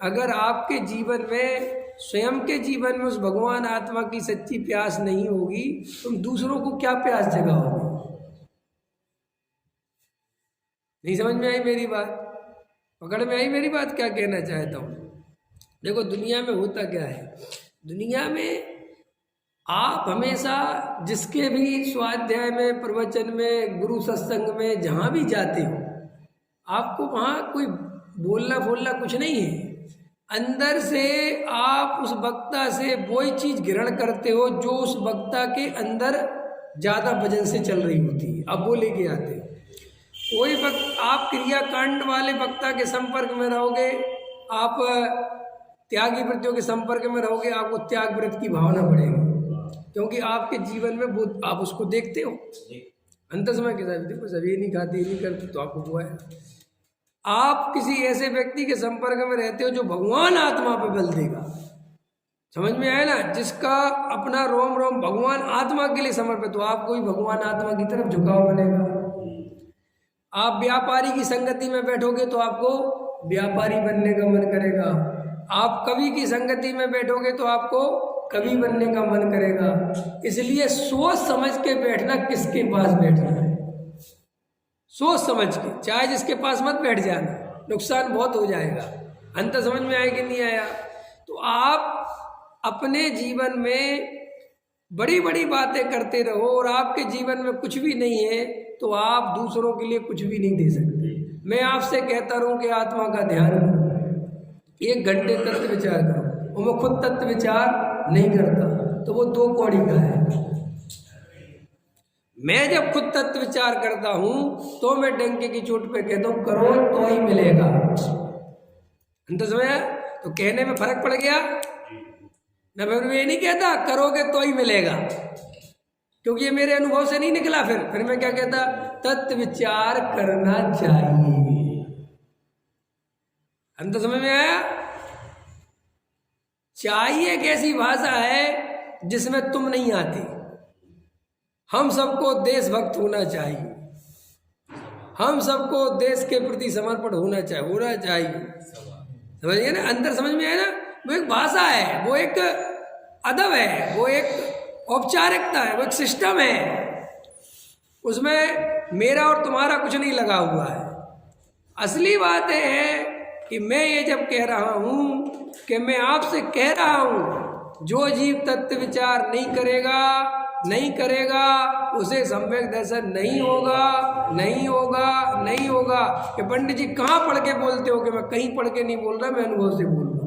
अगर आपके जीवन में, स्वयं के जीवन में उस भगवान आत्मा की सच्ची प्यास नहीं होगी, तुम दूसरों को क्या प्यास जगाओगे? नहीं समझ में आई मेरी बात? पकड़ में आई मेरी बात? क्या कहना चाहता हूँ? देखो दुनिया में होता क्या है, दुनिया में आप हमेशा जिसके भी स्वाध्याय में, प्रवचन में, गुरु सत्संग में, जहाँ भी जाते हो, आपको वहाँ कोई बोलना बोलना कुछ नहीं है। अंदर से आप उस वक्ता से वही चीज ग्रहण करते हो जो उस वक्ता के अंदर ज्यादा वजन से चल रही होती है, आप वो लेके आते हो। कोई वक्त आप क्रियाकांड वाले वक्ता के संपर्क में रहोगे, आप त्यागी वृत्तियों के संपर्क में रहोगे, आपको त्याग व्रत की भावना बढ़ेगी, क्योंकि आपके जीवन में वो आप उसको देखते हो। अंत समय के साथ देखो सब ये नहीं खाते, ये नहीं करते, तो आपको वो है। आप किसी ऐसे व्यक्ति के संपर्क में रहते हो जो भगवान आत्मा पे बल देगा, समझ में आया ना, जिसका अपना रोम रोम भगवान आत्मा के लिए समर्पित, तो आपको भी भगवान आत्मा की तरफ झुकाव बनेगा। आप व्यापारी की संगति में बैठोगे तो आपको व्यापारी बनने का मन करेगा। आप कवि की संगति में बैठोगे तो आपको कवि बनने का मन करेगा। इसलिए सोच समझ के बैठना, किसके पास बैठना है सोच समझ के, चाहे जिसके पास मत बैठ जाना, नुकसान बहुत हो जाएगा। अंत समझ में आया कि नहीं आया? तो आप अपने जीवन में बड़ी बड़ी बातें करते रहो और आपके जीवन में कुछ भी नहीं है, तो आप दूसरों के लिए कुछ भी नहीं दे सकते। मैं आपसे कहता रहूं कि आत्मा का ध्यान करो, 1 घंटे तत्व विचार करो, और मैं खुद तत्व विचार नहीं करता, तो वो 2 कौड़ी का है। मैं जब खुद तत्व विचार करता हूं तो मैं डंके की चोट पे कहता हूं करो तो ही मिलेगा। अंत समय तो कहने में फर्क पड़ गया। मैं ये नहीं कहता करोगे तो ही मिलेगा, क्योंकि ये मेरे अनुभव से नहीं निकला। फिर मैं क्या कहता, तत्व विचार करना चाहिए। अंत समझ में आया? चाहिए एक ऐसी भाषा है जिसमें तुम नहीं आती। हम सबको देशभक्त होना चाहिए, हम सबको देश के प्रति समर्पण होना चाहिए। समझिए ना, अंदर समझ में आया ना? वो एक भाषा है, वो एक अदब है, वो एक औपचारिकता है, वो एक सिस्टम है। उसमें मेरा और तुम्हारा कुछ नहीं लगा हुआ है। असली बात है कि मैं ये जब कह रहा हूँ कि मैं आपसे कह रहा हूँ, जो जीव तत्व विचार नहीं करेगा उसे सम्यक दर्शन नहीं होगा। कि पंडित जी कहाँ पढ़ के बोलते हो? कि मैं कहीं पढ़ के नहीं बोल रहा, मैं अनुभव से बोल रहा हूँ।